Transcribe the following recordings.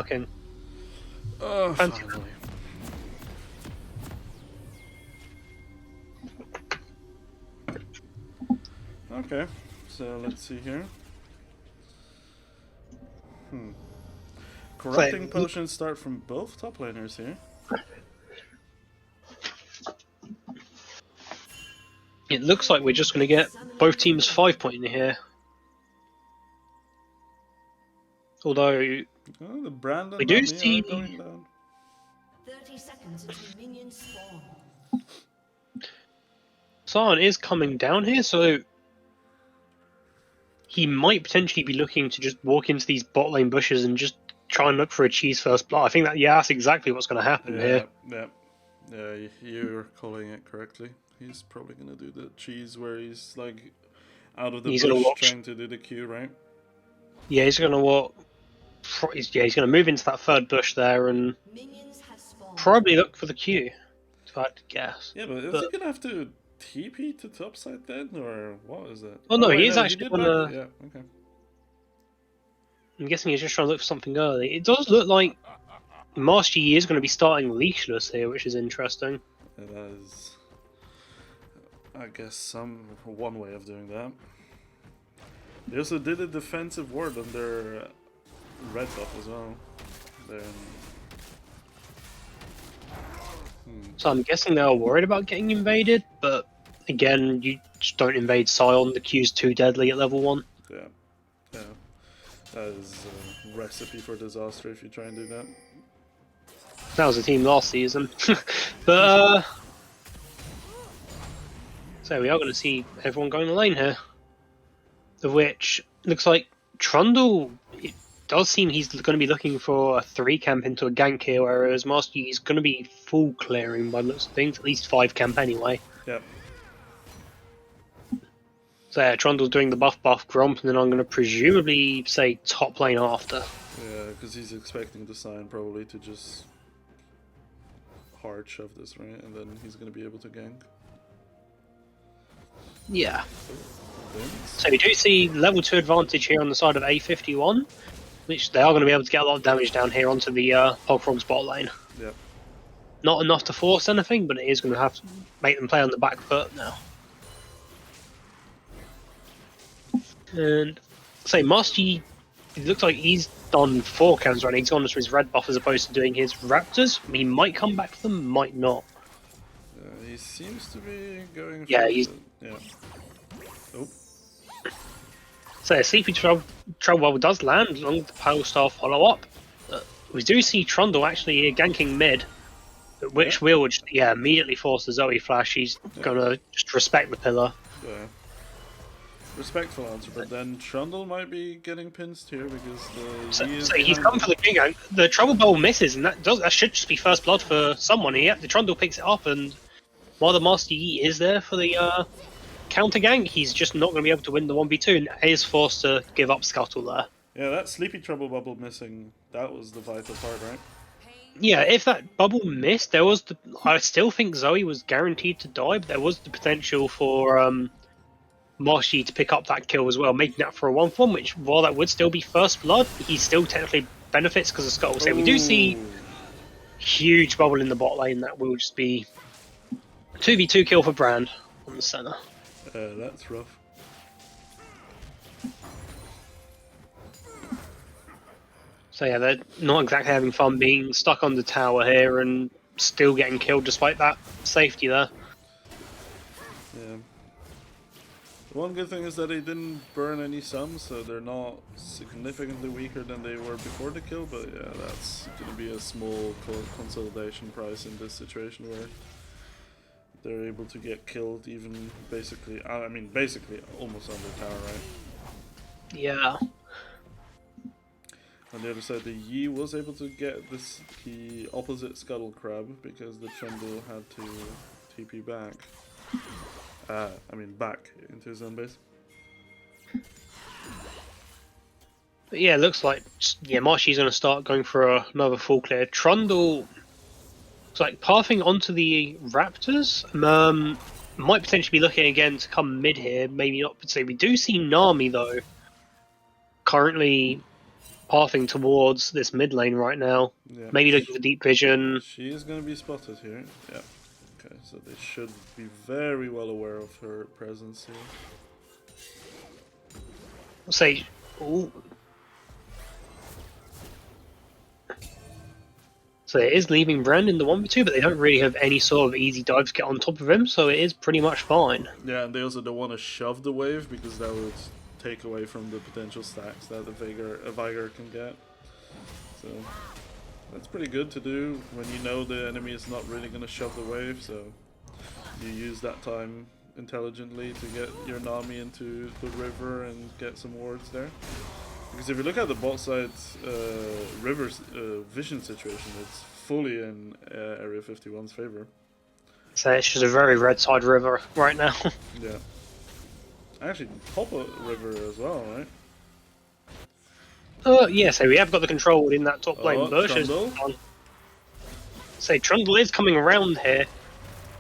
fucking Oh, fancy. finally. Okay, so let's see here. Corrupting potions start from both top laners here. It looks like we're just going to get both teams 5-pointing here. Although Oh, the Brandon we do and me see are going down. 30 seconds until minions spawn. Sion is coming down here, so he might potentially be looking to just walk into these bot lane bushes and just try and look for a cheese first blood. I think that's exactly what's going to happen here. Yeah, you're calling it correctly. He's probably gonna do the cheese where he's like out of the He's gonna bush watch. trying to do the Q, right? Yeah, he's going to walk. He's going to move into that third bush there and probably look for the Q. If I had to guess. Yeah, but is he gonna have to TP to topside then, or what is it? Oh no, wait, he is actually on the. Yeah, okay. I'm guessing he's just trying to look for something early. It does look like Master Yi is going to be starting leashless here, which is interesting. Yeah, that is, I guess, one way of doing that. They also did a defensive ward on their red buff as well. So I'm guessing they were worried about getting invaded, but again, you just don't invade Sion. The Q's too deadly at level 1. Yeah. That is a recipe for disaster if you try and do that. That was the team last season. But, so we are going to see everyone going the lane here. Of which, looks like Trundle, it does seem he's going to be looking for a 3 camp into a gank here, whereas Master Yi is going to be full clearing by the looks of things, at least 5 camp anyway. Yep. So yeah, Trundle's doing the buff Gromp, and then I'm going to presumably say top lane after. Yeah, because he's expecting the sign probably to just hard shove this, right? And then he's going to be able to gank. Yeah. So we do see level 2 advantage here on the side of A51, which they are going to be able to get a lot of damage down here onto the Pogfrogs bot lane. Yep. Not enough to force anything, but it is going to have to make them play on the back foot now. And say Master Yi, it looks like he's done 4 cams right now. He's gone for his red buff as opposed to doing his raptors. He might come back for them, might not. He seems to be going. Yeah, he's. Yeah. Oh. So Sleepy Trouble does land along with the Pale Star follow up. We do see Trundle actually ganking mid, which will immediately force the Zoe flash. He's gonna just respect the pillar. Yeah. Respectful answer, but then Trundle might be getting pinched here because so he's come for the King Gang. The Trouble Bowl misses, and that should just be first blood for someone here. The Trundle picks it up, and while the Master Yi is there for the counter gank, he's just not going to be able to win the 1v2, and is forced to give up Scuttle there. Yeah, that Sleepy Trouble bubble missing, that was the vital part, right? Yeah, if that bubble missed, there was I still think Zoe was guaranteed to die, but there was the potential for Master Yi to pick up that kill as well, making that for a 1-1, which, while that would still be first blood, he still technically benefits because of Scuttle. So we do see huge bubble in the bot lane. That will just be 2v2 kill for Brand on the center. That's rough. So yeah, they're not exactly having fun being stuck on the tower here and still getting killed despite that safety there. Yeah. One good thing is that they didn't burn any sums, so they're not significantly weaker than they were before the kill, but yeah, that's going to be a small consolidation price in this situation where they're able to get killed even basically almost on the tower, right? Yeah. On the other side, the Yi was able to get the opposite Scuttle Crab because the Trundle had to TP back. Back into his own base. But yeah, it looks like Marshy's going to start going for another full clear. Trundle, it's like pathing onto the Raptors. Might potentially be looking again to come mid here. Maybe not. But say we do see Nami though. Currently pathing towards this mid lane right now. Yeah. Maybe looking for deep vision. She is going to be spotted here. Yeah. Okay, so they should be very well aware of her presence here. Say, ooh. So it is leaving Bren in the 1v2, but they don't really have any sort of easy dive to get on top of him, so it is pretty much fine. Yeah, and they also don't want to shove the wave because that would take away from the potential stacks that a Viger can get. So that's pretty good to do when you know the enemy is not really going to shove the wave, so you use that time intelligently to get your Nami into the river and get some wards there. Because if you look at the bot side river's vision situation, it's fully in Area 51's favor. So it's just a very red side river right now. Yeah. Actually, top a river as well, right? Yeah, so we have got the control in that top lane. Bush is Trundle. on. So Trundle is coming around here.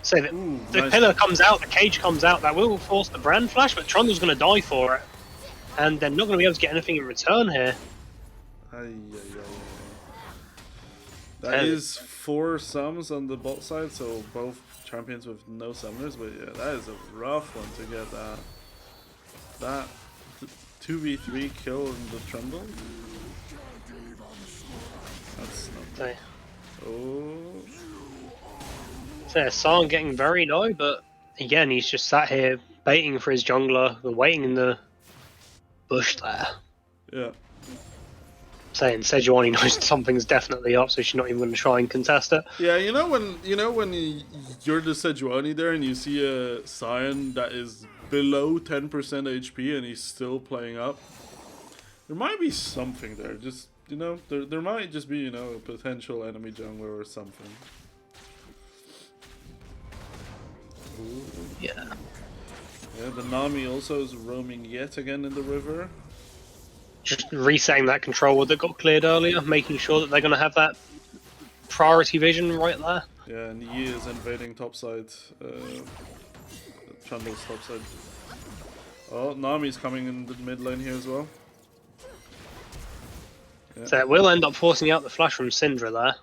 So the Nice. pillar comes out, the cage comes out, that will force the brand flash, but Trundle's going to die for it. And they're not going to be able to get anything in return here. That is 4 sums on the bot side, so both champions with no summoners, but yeah, that is a rough one to get that 2v3 kill in the Trundle. That's not So, oh. so San getting very low, but again, he's just sat here baiting for his jungler, waiting in the bush there. Yeah. Saying Sejuani knows something's definitely up, so she's not even going to try and contest it. Yeah, you know when you're the Sejuani there and you see a Scion that is below 10% HP and he's still playing up, there might be something there. Just there might just be a potential enemy jungler or something. Ooh. Yeah. Yeah, the Nami also is roaming yet again in the river. Just resetting that control that got cleared earlier, making sure that they're going to have that priority vision right there. Yeah, and Yi is invading topside, Trundle's topside. Oh, Nami's coming in the mid lane here as well. Yeah. So it will end up forcing out the flash from Syndra there.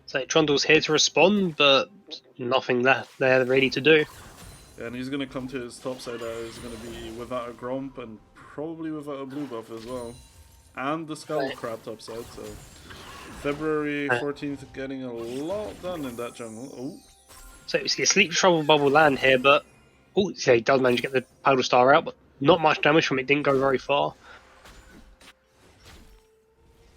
So Trundle's here to respond, but nothing left there really to do. Yeah, and he's going to come to his topside there. He's going to be without a Gromp and probably without a blue buff as well. And the Skull Crab topside, so February 14th getting a lot done in that jungle. Oh. So we see a Sleep Trouble Bubble land here, but oh, so he does manage to get the Paddle Star out, but not much damage from it, didn't go very far.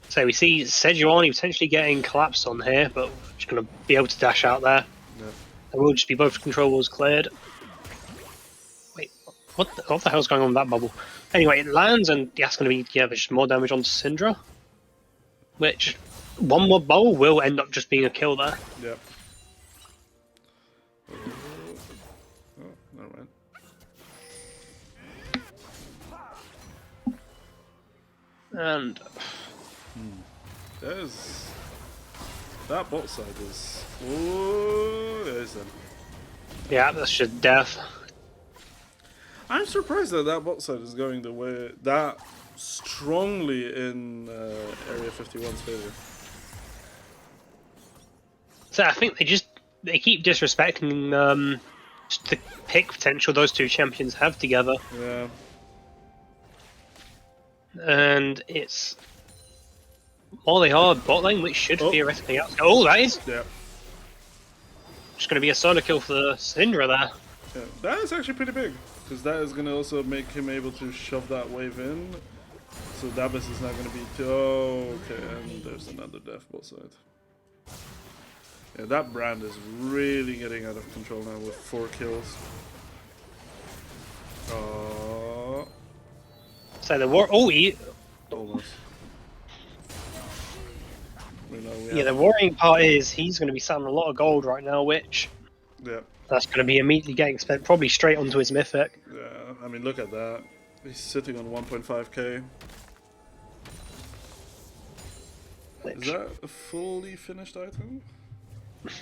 So we see Sejuani potentially getting collapsed on here, but just going to be able to dash out there. Yeah. There will just be both controls cleared. Wait, what the hell's going on with that bubble? Anyway, it lands and that's going to be just more damage onto Syndra. Which, one more bubble will end up just being a kill there. Yep. Oh, never mind. And That bot side is. Oh, there's them. yeah, that's just death. I'm surprised that bot side is going the way that strongly in Area 51's favor. So I think they keep disrespecting just the pick potential those two champions have together. Yeah. And it's while they are bot lane, which should theoretically out. Oh, that is Yeah. just going to be a solo kill for Syndra there. Yeah. That is actually pretty big. Because that is going to also make him able to shove that wave in. So Dabis is not going to be too... Oh, okay. And there's another death bot side. Yeah, that brand is really getting out of control now with 4 kills. Oh. So the war. Oh, Almost. yeah. The worrying part is he's going to be selling a lot of gold right now, which Yeah. that's going to be immediately getting spent probably straight onto his mythic. Yeah, I mean, look at that. He's sitting on 1.5k. Is that a fully finished item?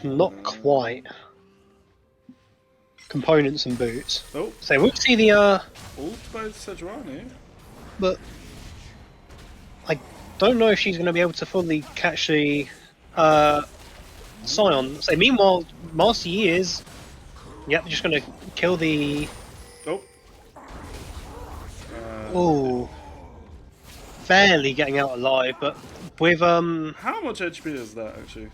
Not quite. Components and boots. Oh, So we'll see the ult by Sejuani. but I don't know if she's going to be able to fully catch the Scion. So meanwhile, Master Yi is, yep, just going to kill the. Oh. Oh, barely getting out alive, but with How much HP is that actually?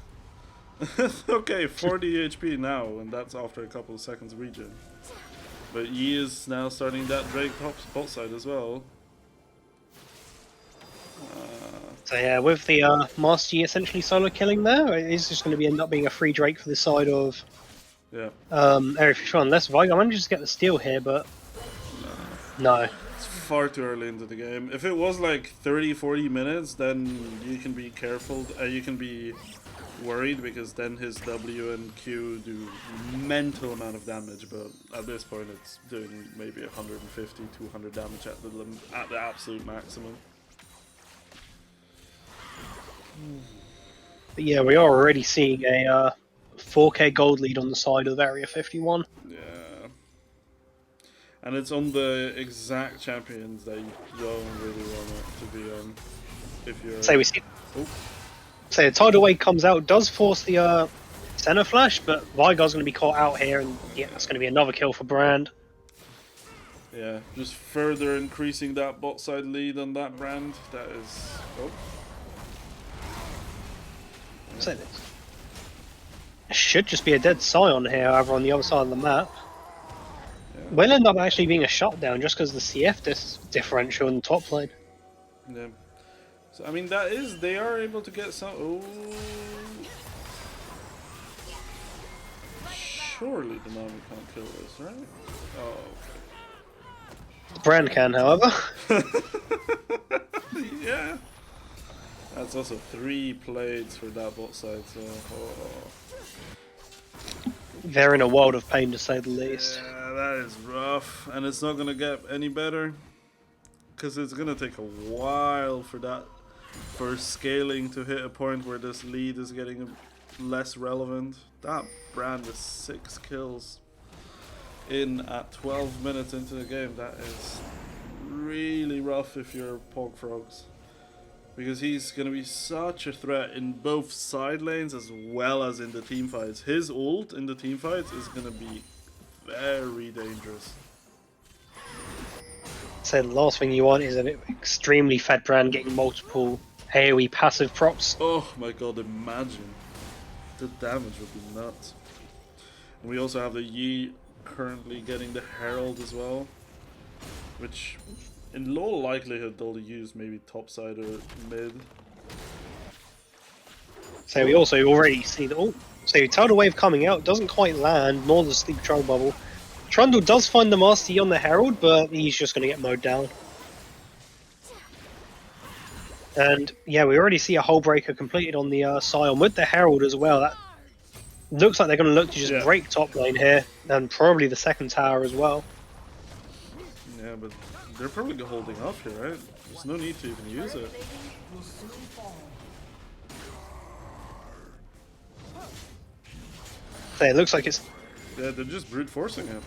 Okay, 40 HP now, and that's after a couple of seconds regen. But Yi is now starting that Drake bot side as well. So yeah, with the Master Yi essentially solo killing there, it is just going to end up being a free Drake for the side of Yeah. Area 51. Unless Vigo manages to get the steal here, but no. It's far too early into the game. If it was like 30-40 minutes, then you can be careful. You can be worried because then his W and Q do mental amount of damage. But at this point, it's doing maybe 150, 200 damage at the absolute maximum. But yeah, we are already seeing a 4K gold lead on the side of Area 51. Yeah. And it's on the exact champions that you don't really want it to be on. If you're... So we see. Oh. So the Tidal Wave comes out, does force the Center Flash, but Vigar's going to be caught out here, and yeah, that's going to be another kill for Brand. Yeah, just further increasing that bot side lead on that Brand. That is... Oh. So it should just be a dead Scion here, however, on the other side of the map. Yeah. Will end up actually being a shutdown just because the CF differential in the top lane. Yeah. So, I mean, that is... They are able to get some... Oh... Surely the Nami can't kill this, right? Oh, okay. Brand can, however. Yeah. That's also 3 plates for that bot side, so... Oh. They're in a world of pain, to say the least. Yeah, that is rough. And it's not going to get any better. Because it's going to take a while for that... For scaling to hit a point where this lead is getting less relevant. That Brand with 6 kills in at 12 minutes into the game. That is really rough if you're Pogfrogs. Because he's going to be such a threat in both side lanes as well as in the team fights. His ult in the team fights is going to be very dangerous. So the last thing you want is an extremely fed Brand getting multiple AoE passive procs. Oh my god, imagine. The damage would be nuts. And we also have the Yi currently getting the Herald as well. Which... in low likelihood they'll use maybe topside or mid. So we also already see that. Oh, so Tidal Wave coming out doesn't quite land, nor the Sleep Troll Bubble. Trundle does find the Master Yi on the Herald, but he's just going to get mowed down. And yeah, we already see a Hull Breaker completed on the Scion with the Herald as well. That looks like they're going to look to just break top lane here, and probably the second tower as well. Yeah, but they're probably holding up here, right? There's no need to even use it. So it looks like it's... Yeah, they're just brute forcing it.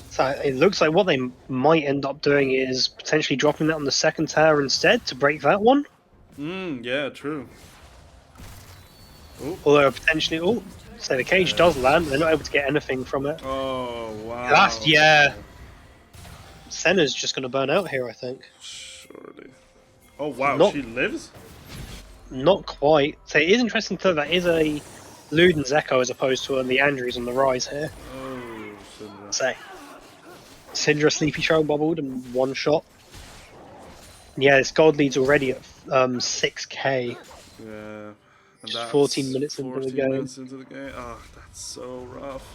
So it looks like what they might end up doing is potentially dropping that on the second tower instead to break that one. Yeah, true. Ooh. Although potentially... Oh, so the cage does land, they're not able to get anything from it. Oh, wow. Yeah. Senna's just going to burn out here, I think. Surely. Oh, wow, she lives? Not quite. So it is interesting to know that is a Luden's Echo as opposed to the Andrews on the rise here. Oh, Syndra. So, Syndra Sleepy Troll bubbled in one shot. Yeah, this gold lead's already at 6k. Yeah. And Just 14 minutes into the game. Oh, that's so rough.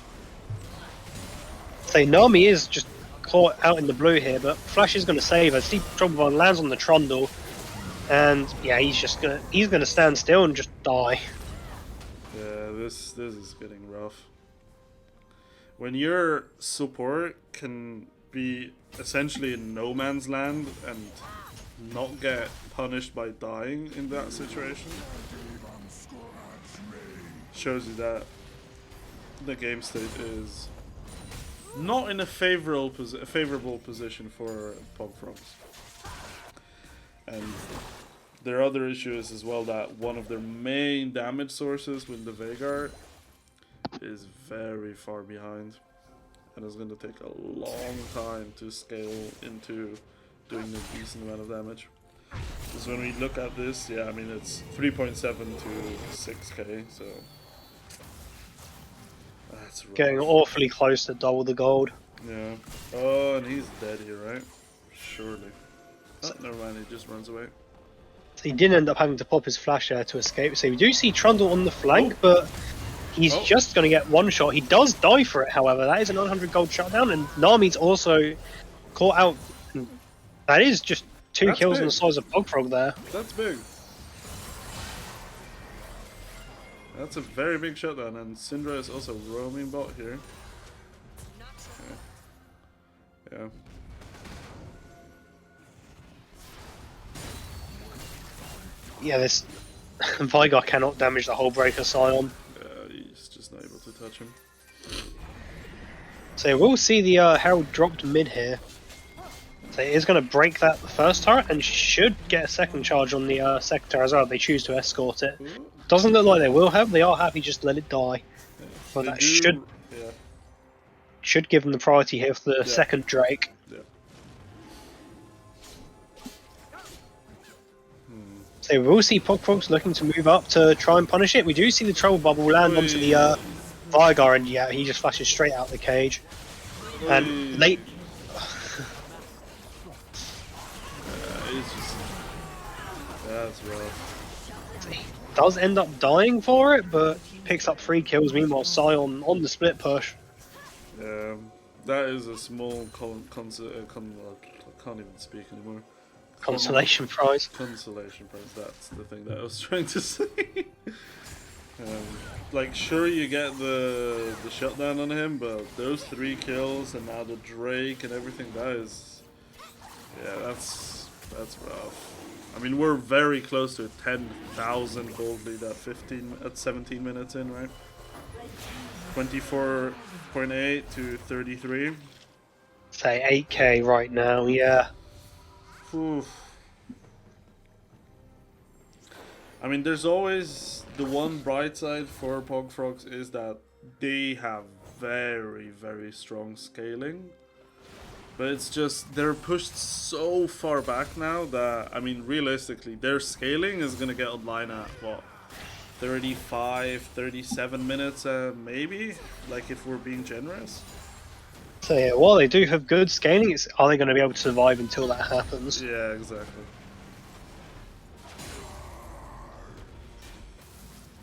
So Nami is just caught out in the blue here, but Flash is going to save her. Sleepy Troll bubble lands on the Trundle. And yeah, he's gonna stand still and just die. Yeah, this is getting rough. When your support can be essentially in no man's land and not get punished by dying in that situation, shows you that the game state is not in a favorable position for Pogfrogs. And their other issue is as well that one of their main damage sources with the Veigar is very far behind. And it's going to take a long time to scale into doing a decent amount of damage. Because when we look at this, yeah, I mean it's 3.7 to 6k, so that's rough. Getting awfully close to double the gold. Yeah. Oh, and he's dead here, right? Surely. Oh, never mind, he just runs away. So he did end up having to pop his flash there to escape. So we do see Trundle on the flank, but he's just going to get one shot. He does die for it, however. That is a 900 gold shutdown, and Nami's also caught out. And that is just two kills on the size of Pogfrog there. That's big. That's a very big shutdown, and Syndra is also roaming bot here. Yeah. Yeah, this Veigar cannot damage the whole Breaker Scion. Yeah, he's just not able to touch him. So we'll see the Herald dropped mid here. So it is going to break that first turret and should get a second charge on the second turret as well if they choose to escort it. Doesn't look like they will have, they are happy just to let it die. Yeah. But that should give them the priority here for the second Drake. Yeah. So we'll see Pogfrogs looking to move up to try and punish it. We do see the trouble bubble land onto the Veigar, and yeah, he just flashes straight out the cage. And late. That's rough. He does end up dying for it, but picks up 3 kills. Meanwhile, Scion on the split push. That is a small I can't even speak anymore. Consolation prize. Consolation prize, that's the thing that I was trying to say. Like, sure, you get the shutdown on him, but those 3 kills and now the Drake and everything, that is... Yeah, that's rough. I mean, we're very close to 10,000 gold lead at 17 minutes in, right? 24.8 to 33. Say 8k right now, yeah. Oof. I mean, there's always the one bright side for Pogfrogs is that they have very, very strong scaling. But it's just, they're pushed so far back now that, I mean, realistically, their scaling is going to get online at, what, 35, 37 minutes, maybe? Like, if we're being generous? So yeah, while they do have good scaling, are they going to be able to survive until that happens? Yeah, exactly.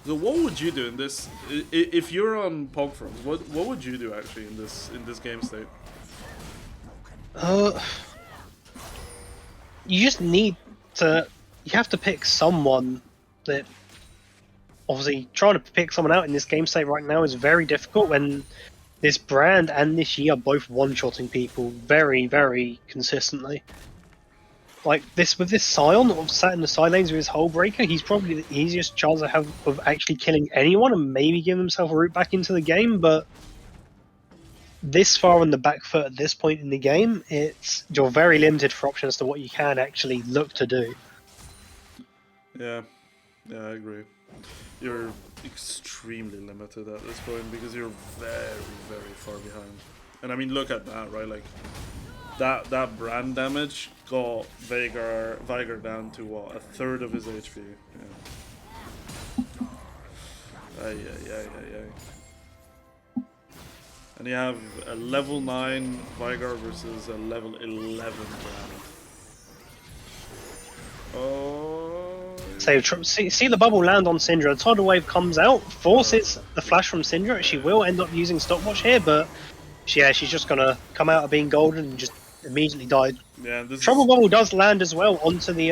So what would you do in this, if you're on Pogfrogs, what would you do actually in this game state? You just need to. You have to pick someone that. Obviously, trying to pick someone out in this game state right now is very difficult when this brand and this year are both one-shotting people very, very consistently. Like this with this Scion sat in the side lanes with his Hull Breaker, he's probably the easiest chance I have of actually killing anyone and maybe giving himself a route back into the game, but this far on the back foot at this point in the game, you're very limited for options to what you can actually look to do. Yeah, I agree. You're extremely limited at this point because you're very, very far behind. And I mean, look at that, right? Like that brand damage got Veigar down to what, a third of his HP. Yeah. And you have a level 9 Veigar versus a level 11 brand. Oh. So see the bubble land on Syndra. The tidal wave comes out, forces the flash from Syndra. She will end up using stopwatch here, but she's just gonna come out of being golden and just immediately die. Yeah, Trouble bubble does land as well onto the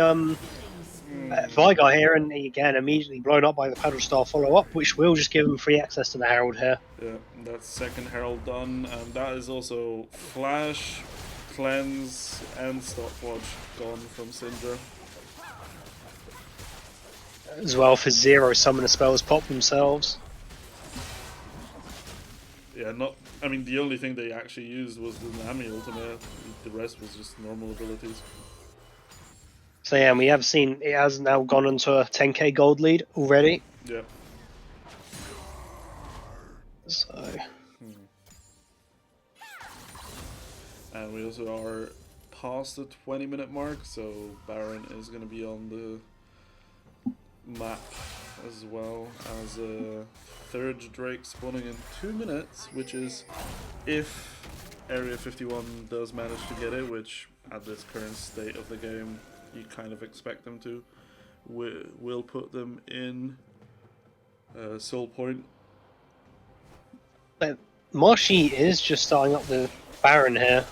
Veigar here, and again immediately blown up by the paddle star follow up, which will just give him free access to the Herald here. Yeah, that's second Herald done, and that is also flash, cleanse, and stopwatch gone from Syndra. As well for 0 summoner spells pop themselves. Yeah, I mean, the only thing they actually used was the Nami ultimate. The rest was just normal abilities. So yeah, and we have seen it has now gone into a 10k gold lead already. Yeah. So And we also are past the 20-minute mark, so Baron is going to be on the map as well as a third Drake spawning in 2 minutes, which is if Area 51 does manage to get it, which at this current state of the game you kind of expect them to. We'll put them in Soul Point. but Marshy is just starting up the Baron here.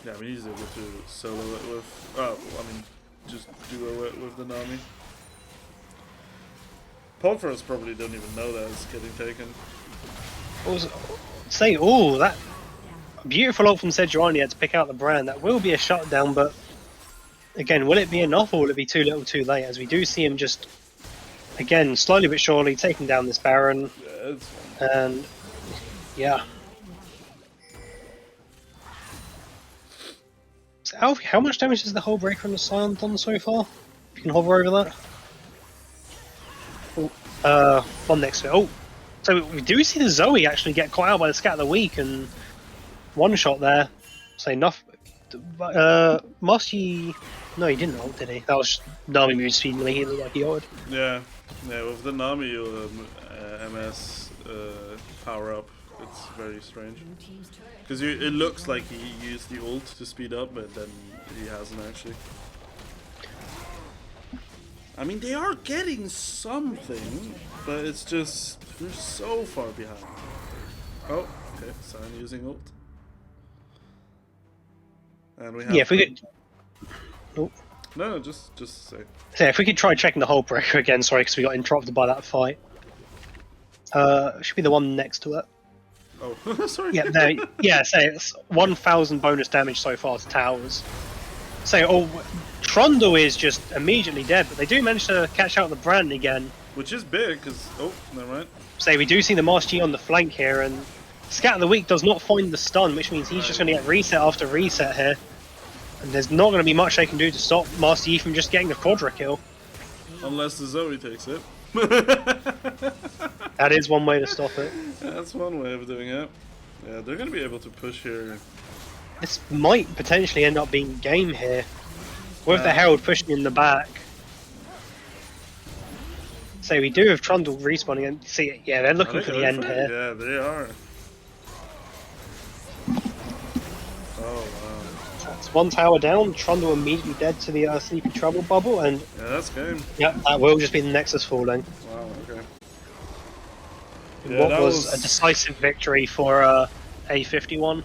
Yeah, I mean he's able to solo it with, I mean just duo it with the Nami. Pogfrogs probably don't even know that it's getting taken. Also, say, oh, that beautiful ult from Sejuani to pick out the Brand. That will be a shutdown, but again, will it be enough or will it be too little too late? As we do see him just, again, slowly but surely taking down this Baron. Yeah, it's fine. And, yeah. So how much damage has the whole breaker on the Scion done so far? If you can hover over that. Oh, one next to it. Oh, so we do see the Zoe actually get caught out by the Scat of the Week and one shot there. So enough. Marshy. No, he didn't ult, did he? That was Nami move speed. He looked like he ulted. Yeah, with the Nami MS power up, it's very strange. Because it looks like he used the ult to speed up, but then he hasn't actually. I mean, they are getting something, but it's just they're so far behind. Oh, okay, Sion using ult. And we have. Yeah, if we could. Oh. No, just say. Yeah, if we could try checking the whole breaker again, sorry, because we got interrupted by that fight. Should be the one next to it. Oh, sorry. Yeah, there. Yeah, so it's 1,000 bonus damage so far to towers. So, Trundle is just immediately dead, but they do manage to catch out the Brand again. Which is big, because oh, never mind. So we do see the Master G on the flank here, and Scat of the Week does not find the stun, which means he's just going to get reset after reset here. And there's not going to be much they can do to stop Master Yi from just getting a quadra kill. Unless the Zoe takes it. That is one way to stop it. That's one way of doing it. Yeah, they're going to be able to push here. This might potentially end up being game here. With the Herald pushing in the back. So we do have Trundle respawning and see, yeah, they're looking for the end here. Yeah, they are. Oh, wow. That's one tower down, Trundle immediately dead to the Sleepy Trouble bubble, and Yeah, that's game. yeah, that will just be the Nexus falling. Wow, okay. What was a decisive victory for A51.